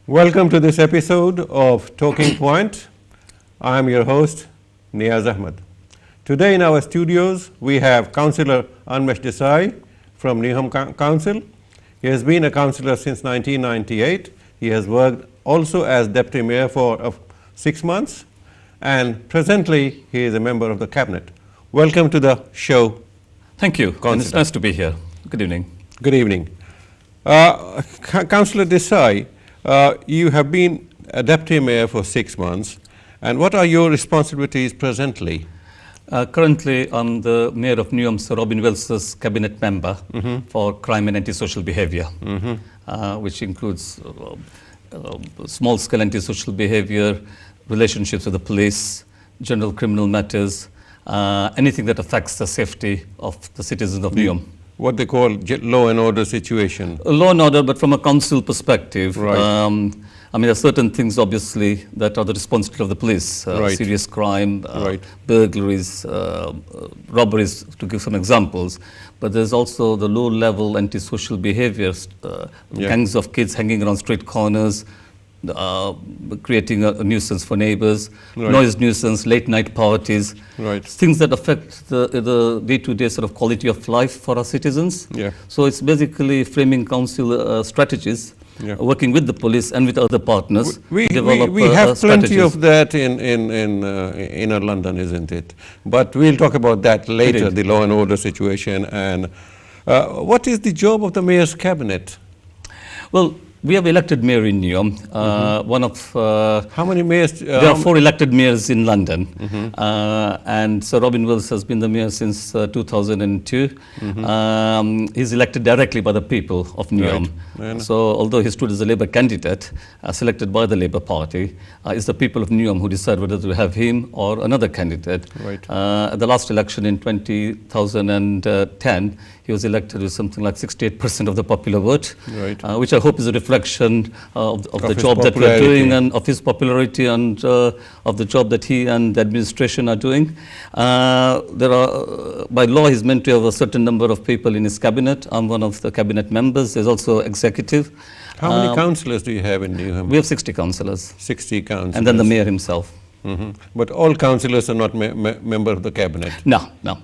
Welcome to this episode of Talking Point. I am your host, Neaz Ahmed. Today in our studios, we have Councillor Unmesh Deshai from Newham Council. He has been a councillor since 1998. He has worked also as Deputy Mayor for 6 months, and presently he is a member of the Cabinet. Welcome to the show. Thank you. And it's nice to be here. Good evening. Good evening. Councillor Deshai, you have been a Deputy Mayor for 6 months, and what are your responsibilities presently? Currently, I'm the Mayor of Newham, Sir Robin Wilson's Cabinet member for crime and antisocial behaviour, which includes small-scale antisocial behaviour, relationships with the police, general criminal matters, anything that affects the safety of the citizens of Newham. What they call law and order situation. Law and order, but from a council perspective. Right. I mean, there are certain things, obviously, that are the responsibility of the police. Right. Serious crime, Right. burglaries, robberies, to give some examples. But there's also the low-level antisocial behaviors, gangs of kids hanging around street corners, creating a nuisance for neighbors, Right. noise nuisance, late-night parties, Right. things that affect the day-to-day sort of quality of life for our citizens. Yeah. So it's basically framing council strategies, working with the police and with other partners. We develop have plenty strategies. of that in inner London, isn't it? But we'll talk about that later, Indeed. the law and order situation. And what is the job of the Mayor's Cabinet? Well, we have elected mayor in Newham. One of How many mayors? there are 4 elected mayors in London, and Sir Robin Wills has been the mayor since 2002. He's elected directly by the people of Newham. Right. So, although he stood as a Labour candidate, selected by the Labour Party, it's the people of Newham who decide whether to have him or another candidate. Right. At the last election in 2010, he was elected with something like 68% of the popular vote, Right. which I hope is a reflection of the his job that we're popularity. doing and of his popularity and of the job that he and the administration are doing. There are, by law, he's meant to have a certain number of people in his cabinet. I'm one of the cabinet members. There's also executive. How many councillors do you have in Newham? We have 60 councillors, 60 councillors. and then the mayor himself. But all councillors are not member of the Cabinet. No. No.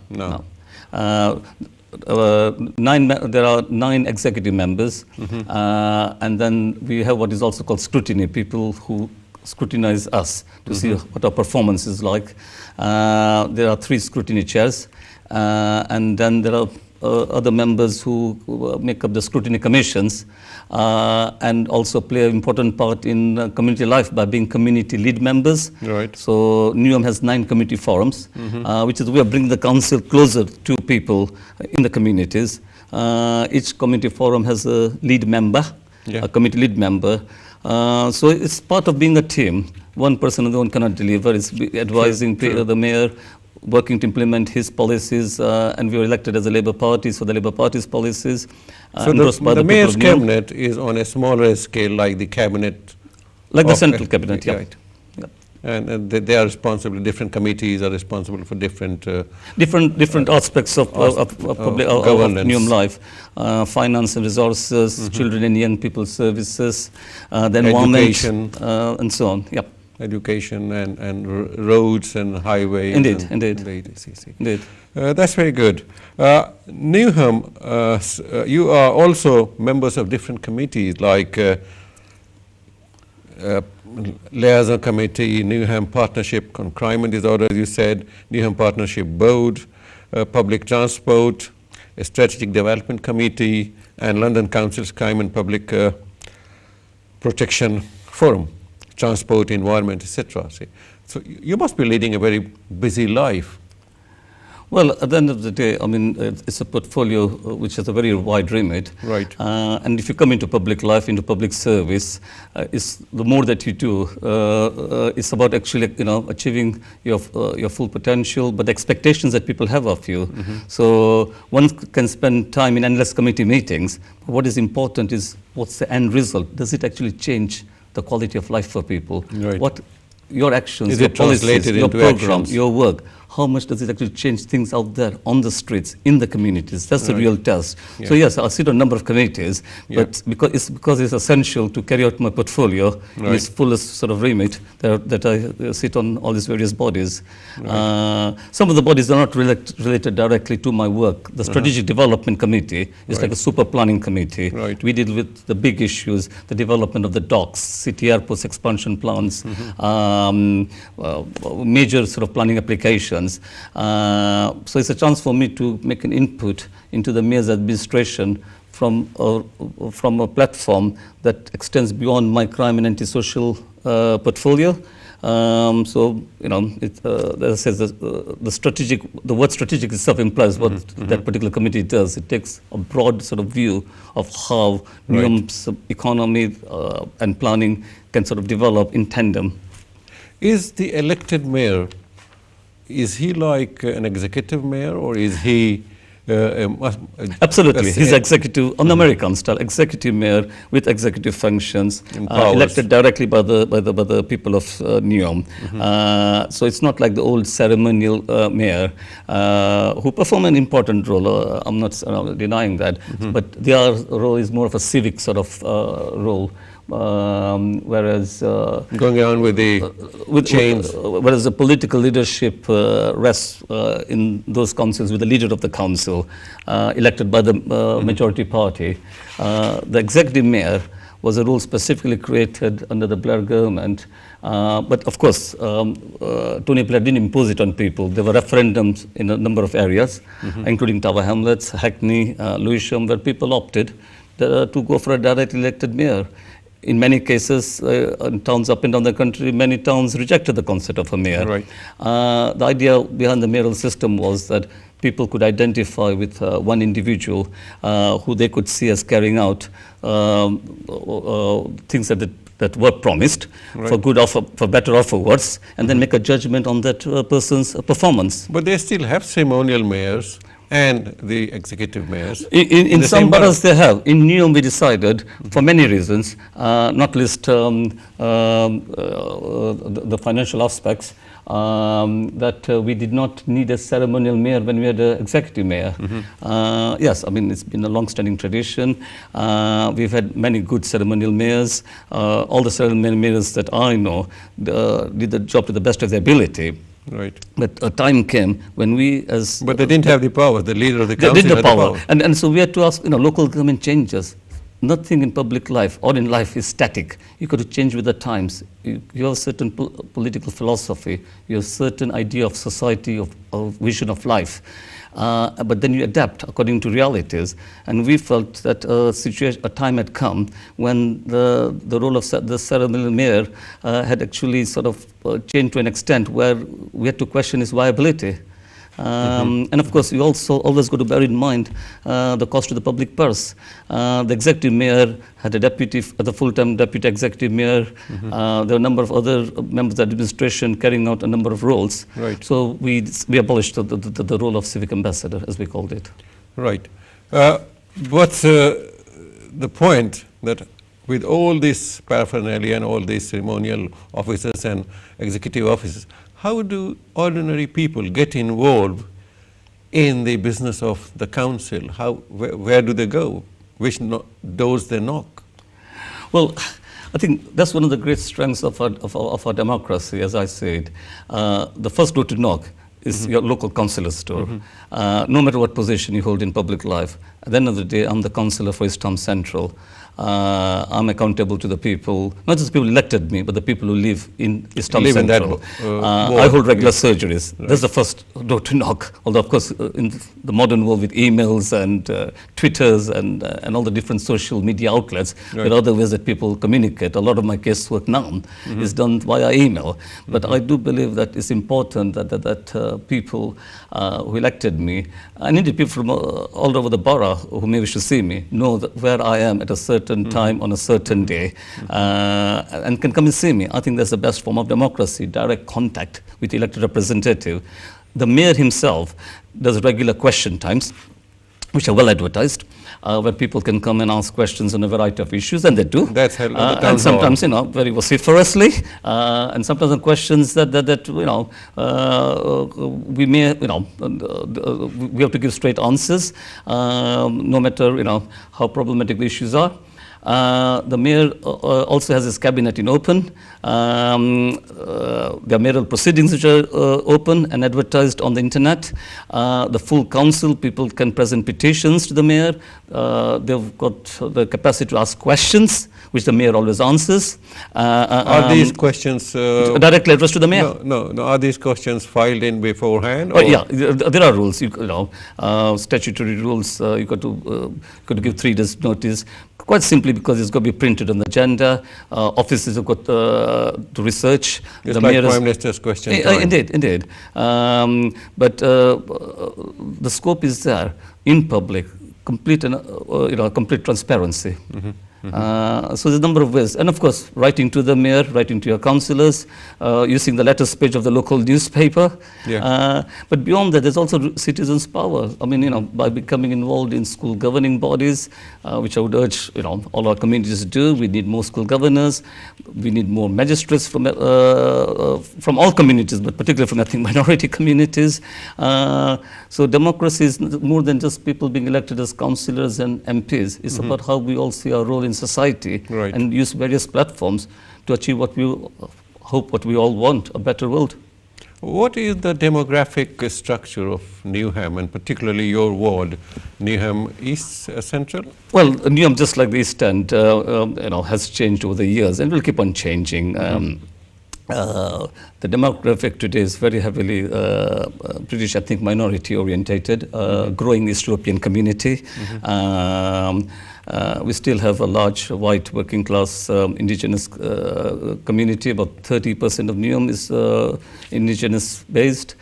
There are 9 executive members, and then we have what is also called scrutiny, people who scrutinize us to see what our performance is like. There are 3 scrutiny chairs, and then there are other members who make up the scrutiny commissions and also play an important part in community life by being community lead members. Right. So Newham has 9 community forums, which is a way of bringing the council closer to people in the communities. Each community forum has a lead member, a committee lead member. So it's part of being a team. One person alone cannot deliver. It's advising the mayor, working to implement his policies, and we were elected as a Labour Party, so the Labour Party's policies. So the Mayor's Cabinet is on a smaller scale like the Cabinet? Like the Central Cabinet, Right. And they are responsible, different committees are responsible for different aspects of governance. Newham life, finance and resources, children and young people services, the environment, education, and so on. Yep. Education and roads and highways. Indeed. Indeed. That's very good. Newham, you are also members of different committees like Liaison Committee, Newham Partnership on Crime and Disorder, as you said, Newham Partnership Board, Public Transport, a Strategic Development Committee, and London Council's Crime and Public Protection Forum, Transport, Environment, etc. So you must be leading a very busy life. Well, at the end of the day, I mean, it's a portfolio which has a very wide remit. Right. And if you come into public life, into public service, it's the more that you do, it's about actually, achieving your full potential, but the expectations that people have of you. So one can spend time in endless committee meetings. But what is important is what's the end result? Does it actually change the quality of life for people? Right. What your actions, Is your it policies, translated your into program, actions? your work, how much does it actually change things out there on the streets, in the communities? That's the Right. real test. Yeah. So yes, I sit on a number of committees, but because it's essential to carry out my portfolio in Right. its fullest sort of remit, that I sit on all these various bodies. Some of the bodies are not related directly to my work. The Strategic Development Committee is like a super planning committee. Right. We deal with the big issues, the development of the docks, city airports expansion plans, major sort of planning applications. So it's a chance for me to make an input into the mayor's administration from a platform that extends beyond my crime and antisocial portfolio. So, you know, as I said, the word strategic itself implies what that particular committee does. It takes a broad sort of view of how Newham's economy and planning can sort of develop in tandem. Is the elected mayor, is he like an executive mayor, or is he Absolutely, he's executive, on the American style, executive mayor with executive functions, elected directly by the people of Newham. So it's not like the old ceremonial mayor who perform an important role. I'm not denying that, but their role is more of a civic sort of role. Whereas going on with the chains, whereas the political leadership rests in those councils with the leader of the council, elected by the majority party. The executive mayor was a role specifically created under the Blair government. But of course, Tony Blair didn't impose it on people. There were referendums in a number of areas, including Tower Hamlets, Hackney, Lewisham, where people opted to go for a direct elected mayor. In many cases, in towns up and down the country, many towns rejected the concept of a mayor. Right. The idea behind the mayoral system was that people could identify with one individual who they could see as carrying out things that were promised, for good or for better or for worse, and then make a judgment on that person's performance. But they still have ceremonial mayors and the executive mayors. In some boroughs they have. In Newham we decided, for many reasons, not least the financial aspects, that we did not need a ceremonial mayor when we had an executive mayor. Yes, I mean, it's been a long-standing tradition. We've had many good ceremonial mayors. All the ceremonial mayors that I know did the job to the best of their ability. Right. But a time came when we as... But they didn't have the power. The leader of the council They did the had power. And so we had to ask, local government changes. Nothing in public life or in life is static. You got to change with the times. You have a certain political philosophy. You have a certain idea of society, of vision of life. But then you adapt according to realities. And we felt that a time had come when the role of the ceremonial mayor had actually sort of changed to an extent where we had to question its viability. And of course, you also always got to bear in mind the cost to the public purse. The executive mayor had a full-time deputy executive mayor. There were a number of other members of the administration carrying out a number of roles. Right. So we abolished the role of civic ambassador, as we called it. Right. What's the point that with all this paraphernalia and all these ceremonial officers and executive officers, how do ordinary people get involved in the business of the council? Where do they go? Which doors they knock? Well, I think that's one of the great strengths of our democracy, as I said. The first door to knock is your local councillor's door. No matter what position you hold in public life, at the end of the day, I'm the councillor for East Town Central. I'm accountable to the people, not just the people who elected me, but the people who live in East Town Central. I hold regular surgeries. Right. That's the first door to knock. Although, of course, in the modern world with emails and Twitters and all the different social media outlets, there are other ways that people communicate. A lot of my casework now is done via email. But I do believe that it's important that people who elected me, and indeed people from all over the borough who may wish to see me, know that where I am at a certain time on a certain day and can come and see me. I think that's the best form of democracy, direct contact with the elected representative. The mayor himself does regular question times, which are well advertised. where people can come and ask questions on a variety of issues, and they do. That's held at the town and sometimes, hall. very vociferously, and sometimes on questions that we may, we have to give straight answers, no matter, how problematic the issues are. The mayor also has his cabinet in open. There are mayoral proceedings which are open and advertised on the internet. The full council, people can present petitions to the mayor. They've got the capacity to ask questions, which the mayor always answers. Are these questions directly addressed to the mayor? No. Are these questions filed in beforehand? Oh, yeah, there are rules. Statutory rules. You got to give 3 days notice. Quite simply because it's got to be printed on the agenda. Offices have got to research. It's the like Prime Minister's question time. Indeed. But the scope is there in public, complete transparency. So there's a number of ways. And of course, writing to the mayor, writing to your councillors, using the letters page of the local newspaper. Yeah. But beyond that, there's also citizens' power. I mean, by becoming involved in school governing bodies, which I would urge, all our communities to do. We need more school governors. We need more magistrates from all communities, but particularly from, I think, minority communities. So democracy is more than just people being elected as councillors and MPs. It's about how we all see our role in society, right, and use various platforms to achieve what we hope, what we all want, a better world. What is the demographic structure of Newham, and particularly your ward, Newham East Central? Well, Newham, just like the East End, has changed over the years and will keep on changing. The demographic today is very heavily British, I think, minority orientated, growing East European community. We still have a large white working class indigenous community. About 30% of Newham is indigenous based.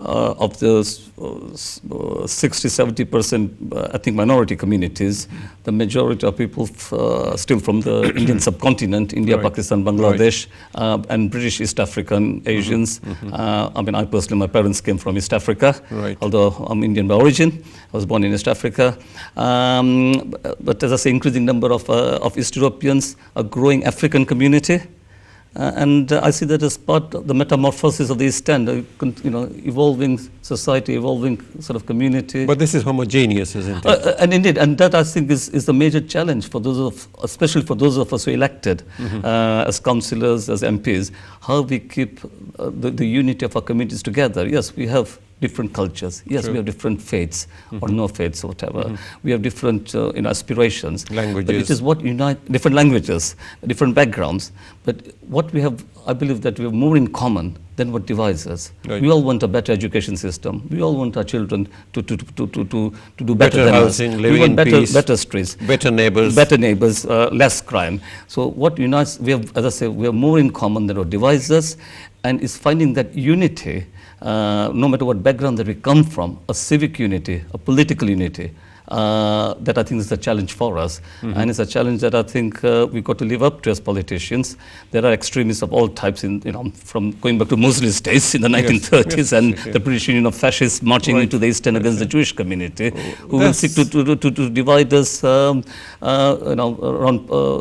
Of the 60-70%, I think, minority communities, the majority of people still from the Indian subcontinent, India, right, Pakistan, Bangladesh, right, and British East African Asians. I mean, I personally, my parents came from East Africa, right, although I'm Indian by origin. I was born in East Africa. But as I say, increasing number of East Europeans, a growing African community. And I see that as part of the metamorphosis of the East End, evolving society, evolving sort of community. But this is homogeneous, isn't it? And indeed, and that I think is the major challenge for especially for those of us who are elected as councillors, as MPs, how we keep the unity of our communities together. Yes, we have different cultures. Yes, True. we have different faiths or no faiths or whatever. We have different aspirations. Languages. But it is what unite different languages, different backgrounds. But what we have, I believe that we have more in common than what divides us. Right. We all want a better education system. We all want our children to do better than housing, us. living We want in better, peace, better streets, better neighbors, less crime. So what unites, we have, as I say, we have more in common than what divides us, and is finding that unity, no matter what background that we come from, a civic unity, a political unity, that I think is a challenge for us. And it's a challenge that I think we've got to live up to as politicians. There are extremists of all types, from going back to Muslim states in the 1930s, and the British Union of Fascists marching into the East End against the Jewish community, who will seek to divide us around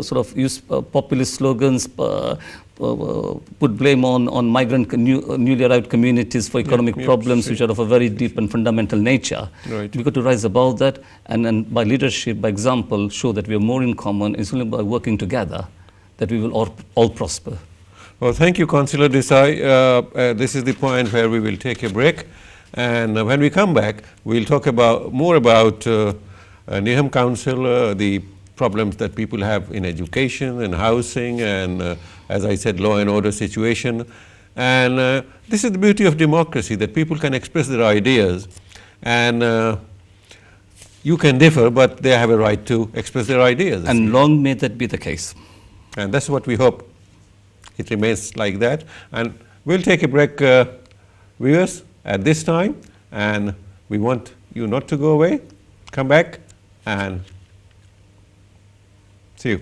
sort of use populist slogans, put blame on migrant, newly arrived communities for economic problems which are of a very deep and fundamental nature. Right. We've got to rise above that, and by leadership, by example, show that we are more in common. It's only by working together that we will all prosper. Well, thank you, Councillor Deshai. This is the point where we will take a break, and when we come back, we'll talk more about Newham Council, the problems that people have in education and housing, and as I said, law and order situation. And this is the beauty of democracy, that people can express their ideas, and you can differ, but they have a right to express their ideas. And long may that be the case. And that's what we hope. It remains like that. And we'll take a break, viewers, at this time, and we want you not to go away. Come back and see you.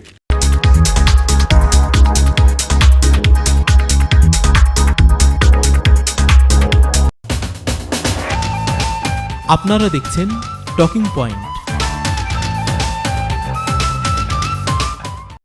আপনারা দেখছেন talking point.